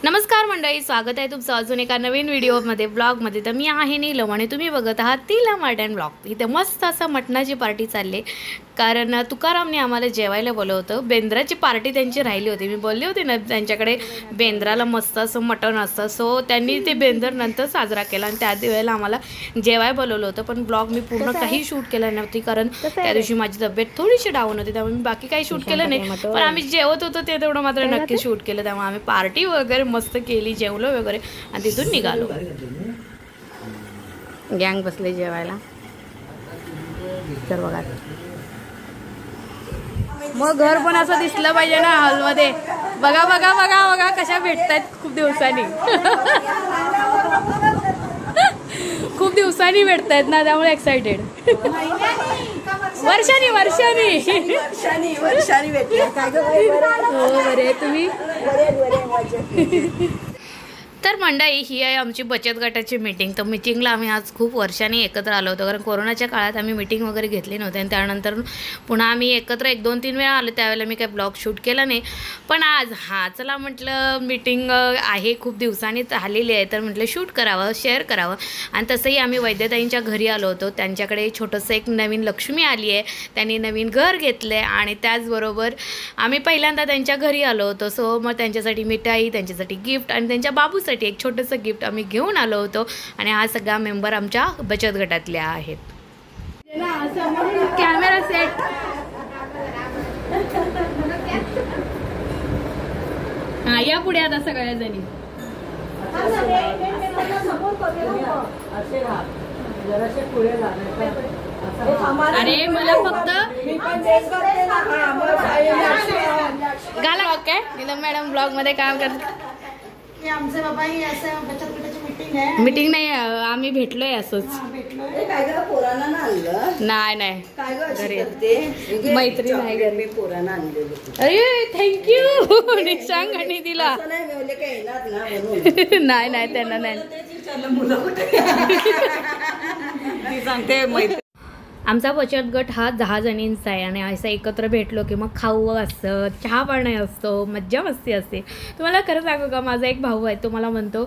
नमस्कार मंडळी, स्वागत आहे तुमचं अजून एका नवीन व्हिडिओमध्ये ब्लॉगमध्ये। तर मी आहे नीलम आणि तुम्ही बघत आहात तिला मटण ब्लॉग। इथे मस्त असं मटणाची पार्टी चालली, कारण तुकारामने आम्हाला जेवायला बोलवलं होतं। बेंद्राची पार्टी त्यांची राहिली होती। मी बोलले होते ना त्यांच्याकडे बेंद्राला मस्त असं मटण असतं, सो त्यांनी ते बेंद्र नंतर साजरा केला आणि त्या वेळेला आम्हाला जेवायला बोलवलं होतं। पण ब्लॉग मी पूर्ण काही शूट केलं नव्हती, कारण त्या दिवशी माझी तब्येत थोडीशी डाऊन होती, त्यामुळे मी बाकी काही शूट केलं नाही। पण आम्ही जेवत होतो ते तेवढं मात्र नक्की शूट केलं। त्यामुळे आम्ही पार्टी वगैरे मस्त केली, जेवलो वगैरे आणि तिथून निघालो। गँग बसले जेवायला, तर बघा मग घर पण असं दिसलं पाहिजे ना हॉलमध्ये। बघा बघा बघा बघा कशा भेटतायत खूप दिवसांनी खूप दिवसांनी भेटतायत ना, त्यामुळे एक्साइटेड। वर्षानी वर्षानी वर्षानी वर्षानी भेटले काय ग? हो बरे, तुम्ही? तर मंडळी ही आहे आमची बचत गटाची मीटिंग। तर मीटिंगला आम्ही आज खूप वर्षांनी एकत्र आलो होतो, कारण कोरोनाच्या काळात आम्ही मीटिंग वगैरे घेतली नव्हती आणि त्यानंतर पुन्हा आम्ही एकत्र 1-2-3 वेळा आलो। त्यावेळेला मी काही ब्लॉग शूट केला नाही, पण आज चला म्हटलं मीटिंग आहे, खूप दिवसांनी झालेली आहे, तर म्हटलं शूट करावं, शेअर करावं। आणि तसंही आम्ही वैद्यताईंच्या घरी आलो होतो। त्यांच्याकडे छोटंसं एक नवीन लक्ष्मी आली आहे, त्यांनी नवीन घर घेतलं आहे आणि त्याचबरोबर आम्ही पहिल्यांदा त्यांच्या घरी आलो होतो। सो मग त्यांच्यासाठी मिठाई, त्यांच्यासाठी गिफ्ट आणि त्यांच्या बाबूसाठी एक छोटंसं गिफ्ट आम्ही घेऊन आलो होतो। आणि हा सगळा मेंबर आमच्या बचत गटातले आहेत। कॅमेरा सेट, या पुढे आता सगळ्या जणी। अरे मला फक्त गाला ओके। नीलम मॅडम ब्लॉग मध्ये काम करतात। आमचे बाबा ही असं बचत गटाची मीटिंग आहे। मीटिंग नाही, आम्ही भेटलोय असंच। नाही नाही मैत्री नाही घरी, पोरांना आणलेलं। अरे थँक्यू निशांग आणि दिला। नाही नाही त्यांना नाही सांगते। आमचा बचत गट हा 10 जणींचा आहे आणि असं एकत्र भेटलो की मग खाऊ असतं, चहा पाणी असतो, मज्जा मस्ती असते। तुम्हाला खरं सांगू का, माझा एक भाऊ आहे, तो मला म्हणतो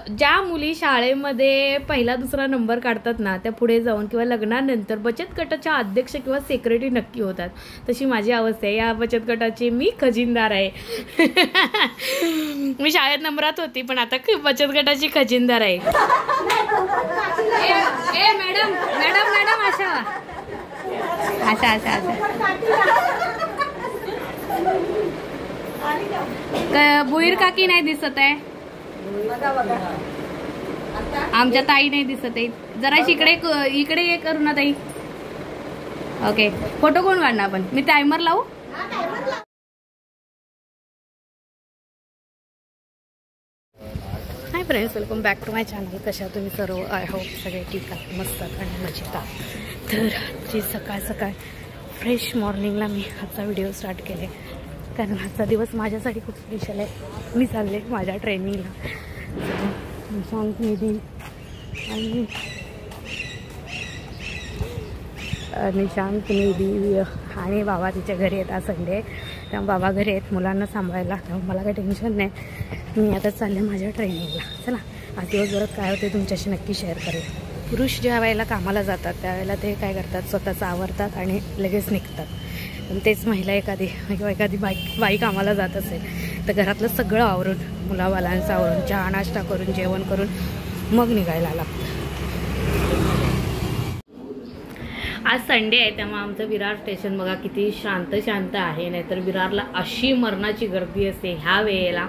ज्या मुली शाळेमध्ये 1-2 नंबर काढतात ना, त्या पुढे जाऊन किंवा लग्नानंतर बचत गटाच्या अध्यक्ष किंवा सेक्रेटरी नक्की होतात। तशी माझी अवस्था आहे। या बचत गटाची मी खजिनदार आहे। मी शाळेत नंबरात होती, पण आता बचत गटाची खजिनदार आहे। मॅडम मॅडम मॅडम अशा अशा अशा अशा बुईर काकी नाही दिसत आहे, आमच्या ताई नाही दिसत आहे। जरा इकडे ये करू ना ताई। ओके, फोटो कोण काढणार? पण मी टायमर लावू? Hi friends, welcome back to my channel. कशा तुम्ही सर्व? आय होप सगळे ठीक आहे, मस्त आणि मजेत आहात। तर आजची सकाळ सकाळ फ्रेश मॉर्निंगला मी आजचा व्हिडिओ स्टार्ट केले, कारण आजचा दिवस माझ्यासाठी खूप स्पेशल आहे। मी चालले माझ्या ट्रेनिंगला। निशांक निधी आणि बाबा तिच्या घरी आहेत। आज संडे, त्यामुळे बाबा घरी आहेत मुलांना सांभाळायला, त्यामुळे मला काही टेन्शन नाही। मी आता चालले माझ्या ट्रेनिंगला। चला आज दिवसभरात काय होते तुमच्याशी नक्की शेअर करेल। पुरुष ज्या वेळेला कामाला जातात त्यावेळेला ते काय करतात, स्वतःचं आवरतात आणि लगेच निघतात। पण तेच महिला किंवा एखादी बाई कामाला जात असेल तर घरातलं सगळं आवरून, मुलाबालांचं आवरून, चहा नाश्ता करून, जेवण करून मग निघायला लागतं। आज संडे आहे, त्यामुळे आमचं विरार स्टेशन बघा किती शांत आहे। नाहीतर विरारला अशी मरणाची गर्दी असते। ह्या वेळेला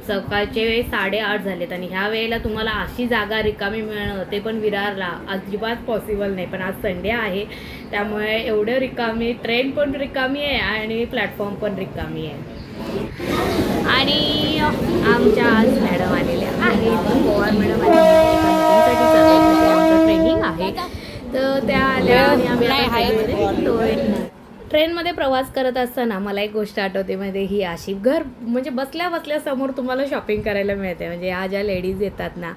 सकाळचे 8:30 झालेत आणि ह्या वेळेला तुम्हाला अशी जागा रिकामी मिळणं, ते पण विरारला, अजिबात पॉसिबल नाही। पण आज संडे आहे त्यामुळे एवढं रिकामी, ट्रेन पण रिकामी आहे आणि प्लॅटफॉर्म पण रिकामी आहे। आणि आमच्या आज मॅडम आलेल्या आहेत, पवार मॅडम आमचं ट्रेनिंग आहे, तर त्या आल्या आणि आम्ही ट्रेनमध्ये प्रवास करत असताना मला एक गोष्ट आठवते, म्हणजे ही अशी घर म्हणजे बसल्या बसल्या समोर तुम्हाला शॉपिंग करायला मिळते. म्हणजे ह्या ज्या लेडीज येतात ना,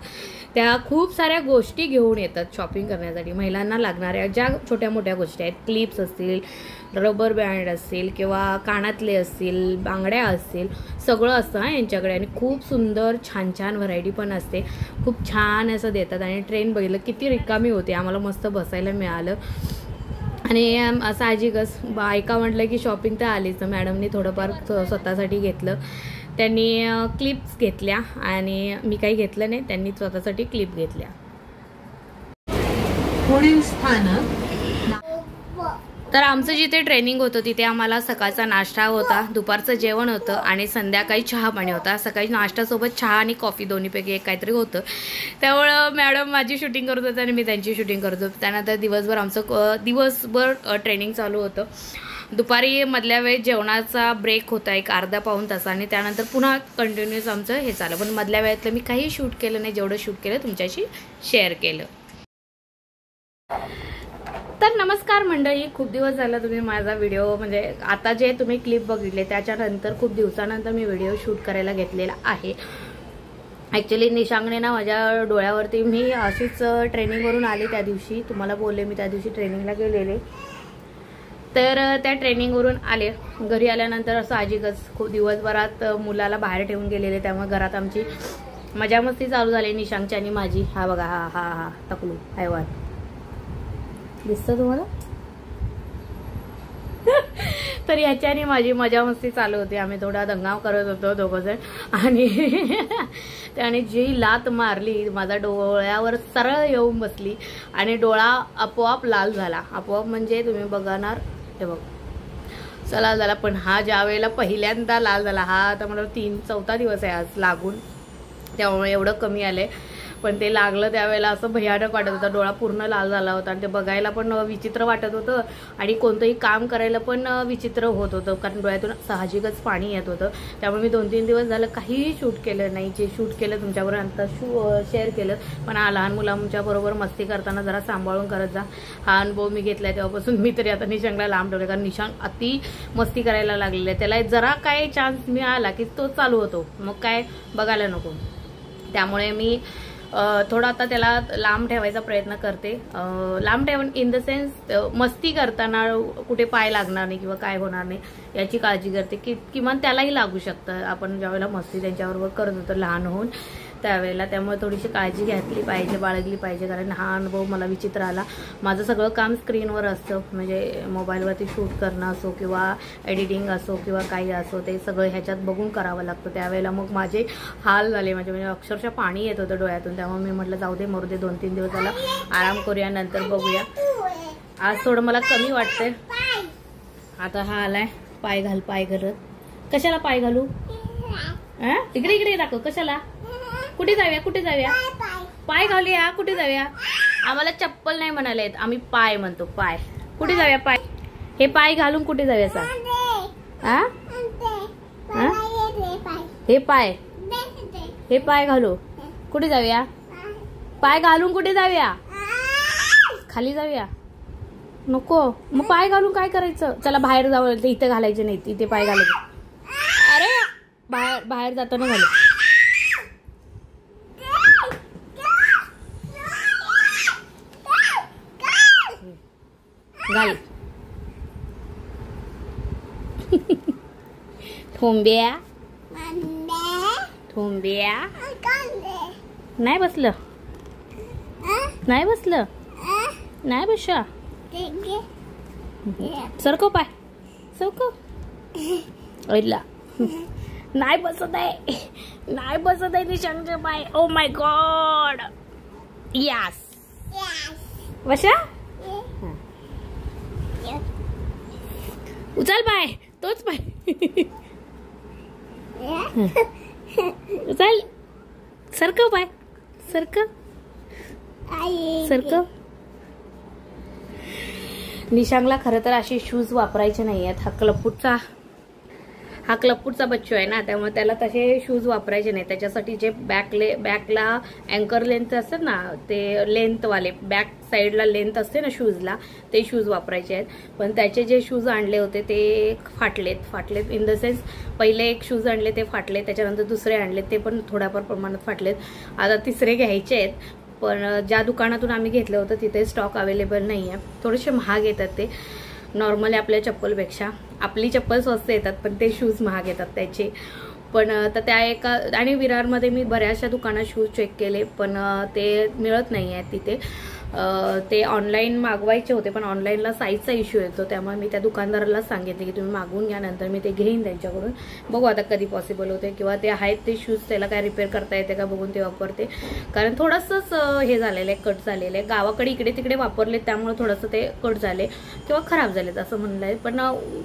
त्या खूप साऱ्या गोष्टी घेऊन येतात शॉपिंग करण्यासाठी. महिलांना लागणाऱ्या ज्या छोट्या मोठ्या गोष्टी आहेत, क्लिप्स असतील, रबर बँड असतील किंवा कानातले असतील, बांगड्या असतील, सगळं असतं हां यांच्याकडे. आणि खूप सुंदर छान छान व्हरायटी पण असते. खूप छान असं देतात. आणि ट्रेन बघितलं किती रिकामी होती, आम्हाला मस्त बसायला मिळालं. आणि साहजिकच बायका म्हटलं की शॉपिंग तर आलीच. तर मॅडमनी थोडंफार स्वतःसाठी घेतलं. त्यांनी क्लिप्स घेतल्या आणि मी काही घेतलं नाही, त्यांनी स्वतःसाठी क्लिप घेतल्या. पुढील स्थानक तर आमचं जिथे ट्रेनिंग होतं तिथे आम्हाला सकाळचा नाश्ता होता, दुपारचं जेवण होतं आणि संध्याकाळी चहा पाणी होता. सकाळी नाश्त्यासोबत चहा आणि कॉफी दोन्हीपैकी एक काहीतरी होतं. त्यामुळं मॅडम माझी शूटिंग करत होते आणि मी त्यांची शूटिंग करत होते. त्यानंतर दिवसभर ट्रेनिंग चालू होतं. दुपारी मधल्या वेळेस जेवणाचा ब्रेक होता एक अर्धा पाऊण तास आणि त्यानंतर पुन्हा कंटिन्युअस आमचं हे चाललं. पण मधल्या वेळेतलं मी काही शूट केलं नाही, जेवढं शूट केलं तुमच्याशी शेअर केलं. तर नमस्कार मंडळी, खूप दिवस झाला तुम्ही माझा व्हिडिओ म्हणजे आता जे तुम्ही क्लिप बघितले त्याच्यानंतर खूप दिवसानंतर मी व्हिडिओ शूट करायला घेतलेला आहे. ॲक्च्युली निशांगने ना माझ्या डोळ्यावरती, मी अशीच ट्रेनिंगवरून आले त्या दिवशी, तुम्हाला बोलले मी त्या दिवशी ट्रेनिंगला गेलेले. तर त्या ट्रेनिंगवरून आले, घरी आल्यानंतर साहजिकच खूप दिवसभरात मुलाला बाहेर ठेवून गेलेले, त्यामुळे घरात आमची मजा मस्ती चालू झाली निशांगची आणि माझी. हा बघा, हा हा हा टकलू हैवान दिसतं तुम्हाला. तर याच्याने माझी मजा मस्ती चालू होती. आम्ही थोडा दंगाव करत होतो दोघंजण. आणि त्याने जी लात मारली माझा डोळ्यावर सरळ येऊन बसली आणि डोळा आपोआप लाल झाला. आपोआप म्हणजे तुम्ही बघणार, हे बघ चला झाला. पण हा ज्या वेळेला पहिल्यांदा लाल झाला, हा आता मला 3-4 दिवस आहे आज लागून, त्यामुळे एवढं कमी आलंय. पण ते लागलं त्यावेळेला असं भयानक वाटत होतं, डोळा पूर्ण लाल झाला होता आणि ते बघायला पण विचित्र वाटत होतं आणि कोणतंही काम करायला पण विचित्र होत होतं, कारण डोळ्यातून साहजिकच पाणी येत होतं. त्यामुळे मी 2-3 दिवस झालं काहीही शूट केलं नाही. जे शूट केलं तुमच्याबरोबर आता शेअर केलं. पण लहान मुलांच्याबरोबर मस्ती करताना जरा सांभाळून करत जा. हा अनुभव मी घेतलाय तेव्हापासून मी तरी आता निशांगला लांब ठेवले, कारण निशांग अति मस्ती करायला लागलेला आहे. त्याला जरा काय चान्स मिळाला की तो चालू होतो, मग काय बघायला नको. त्यामुळे मी थोडा आता त्याला लांब ठेवायचा प्रयत्न करते. लांब ठेवून इन द सेन्स मस्ती करताना कुठे पाय लागणार नाही किंवा काय होणार नाही याची काळजी करते, की किमान त्यालाही लागू शकतं आपण ज्यावेळेला मस्ती त्यांच्याबरोबर करत होतो लहान होऊन त्यावेळेला. त्यामुळे थोडीशी काळजी घेतली पाहिजे, बाळगली पाहिजे, कारण हा अनुभव मला विचित्र आला. माझं सगळं काम स्क्रीनवर असतं, म्हणजे मोबाईलवरती शूट करणं असो किंवा एडिटिंग असो किंवा काही असो, ते सगळं ह्याच्यात बघून करावं लागतं. त्यावेळेला मग माझे हाल झाले, म्हणजे अक्षरशः पाणी येत होतं डोळ्यातून. त्यामुळे मी म्हटलं जाऊ दे, मरू दे, 2-3 दिवस झाला आराम करूया, नंतर बघूया. आज थोडं मला कमी वाटतंय. आता हा आलाय, पाय घाल, पाय घालत. कशाला पाय घालू? इकडे इकडे दाखव, कशाला? कुठे जाऊया, कुठे जाऊया? पाय घालूया, कुठे जाऊया? आम्हाला चप्पल नाही म्हणाले आहेत, आम्ही पाय म्हणतो. पाय कुठे जाऊया? पाय, हे पाय घालून कुठे जाऊया सांग? हे पाय, हे पाय घालू कुठे जाऊया? पाय घालून कुठे जाऊया? खाली जाऊया? नको, मग पाय घालून काय करायचं? चला बाहेर जाऊ. इथे घालायचे नाही, इथे पाय घालायचे. अरे बाहेर जाताना घालू. घाल. थोंब्या थोंब्या. नाही बसलं, नाही बसलं, नाही बसा. सरकव पाय, सरकव. ऐला नाही बसत आहे, नाही बसत आहे निशांगचे पाय. Oh my God. यस, बसा. उचल पाय, तोच पाय. उचल, सरकव पाय, सरकव, सरकव. निशांगला खरं तर असे शूज वापरायचे नाही आहेत. हा क्लबफूटचा हा क्लबपूरचा बच्चू आहे ना, त्यामुळे त्याला तसे शूज वापरायचे नाही. त्याच्यासाठी जे बॅकला अँकर लेंथ असतात ना, ते लेंथवाले बॅक साईडला लेंथ असते ना शूजला, ते शूज वापरायचे आहेत. पण त्याचे जे शूज आणले होते ते फाटलेत इन द सेन्स पहिले एक शूज आणले ते फाटले, त्याच्यानंतर दुसरे आणले ते पण थोड्याफार प्रमाणात फाटलेत. आता तिसरे घ्यायचे आहेत, पण ज्या दुकानातून आम्ही घेतलं होतं तिथे स्टॉक अवेलेबल नाही आहे. थोडेसे महाग येतात ते नॉर्मली आपल्या चप्पलपेक्षा. आपली चप्पल स्वस्त येतात पण ते शूज महाग येतात त्याचे. पण तर त्या एका आणि विरारमध्ये मी बऱ्याचशा दुकानात शूज चेक केले पण ते मिळत नाही आहेत तिथे. ते ऑनलाईन मागवायचे होते पण ऑनलाईनला साईजचा इश्यू येतो, त्यामुळे मी त्या दुकानदाराला सांगितले की तुम्ही मागवून घ्या, नंतर मी ते घेईन त्यांच्याकडून. बघू आता कधी पॉसिबल होते, किंवा ते आहेत ते शूज त्याला काय रिपेअर करता येते का बघून ते वापरते. कारण थोडंसंच हे झालेलं आहे, कट झालेलं आहे. गावाकडे इकडे तिकडे वापरले त्यामुळे थोडंसं ते कट झाले किंवा खराब झालेत असं म्हणलं आहे. पण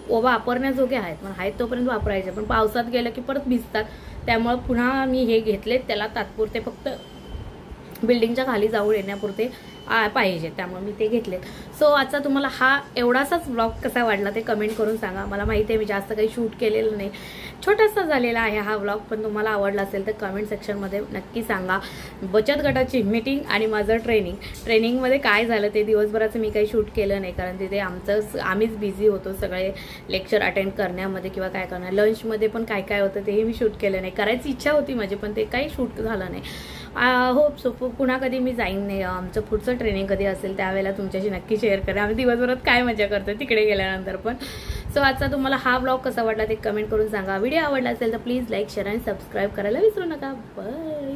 वापरण्याजोगे आहेत, पण आहेत तोपर्यंत वापरायचे. पण पावसात गेलं की परत भिजतात, त्यामुळे पुन्हा मी हे घेतलेत. त्याला तात्पुरते फक्त बिल्डिंगच्या खाली जाऊन येण्यापुरते पाहिजे, त्यामुळे मी ते घेतलेत. सो आजचा तुम्हाला हा एवढासाच ब्लॉग कसा वाटला ते कमेंट करून सांगा. मला माहिती आहे मी जास्त काही शूट केलेलं नाही, छोटासा झालेला आहे हा ब्लॉग, पण तुम्हाला आवडला असेल तर कमेंट सेक्शनमध्ये नक्की सांगा. बचत गटाची मीटिंग आणि माझं ट्रेनिंगमध्ये काय झालं ते दिवसभराचं मी काही शूट केलं नाही, कारण तिथे आम्हीच बिझी होतो सगळे लेक्चर अटेंड करण्यामध्ये किंवा काय करणार. लंचमध्ये पण काय काय होतं तेही मी शूट केलं नाही. करायची इच्छा होती माझी पण ते काही शूट झालं नाही. होप सो पुन्हा कधी मी जाईन नाही. आमचं पुढचं ट्रेनिंग कधी असेल त्यावेळेला तुमच्याशी नक्की शेअर करा आम्ही दिवसभरात काय मजा करतो तिकडे गेल्यानंतर पण. सो आजचा तुम्हाला हा ब्लॉग कसा वाटला ते कमेंट करून सांगा. व्हिडिओ आवडला असेल तर प्लीज लाईक शेअर आणि सबस्क्राईब करायला विसरू नका. बाय.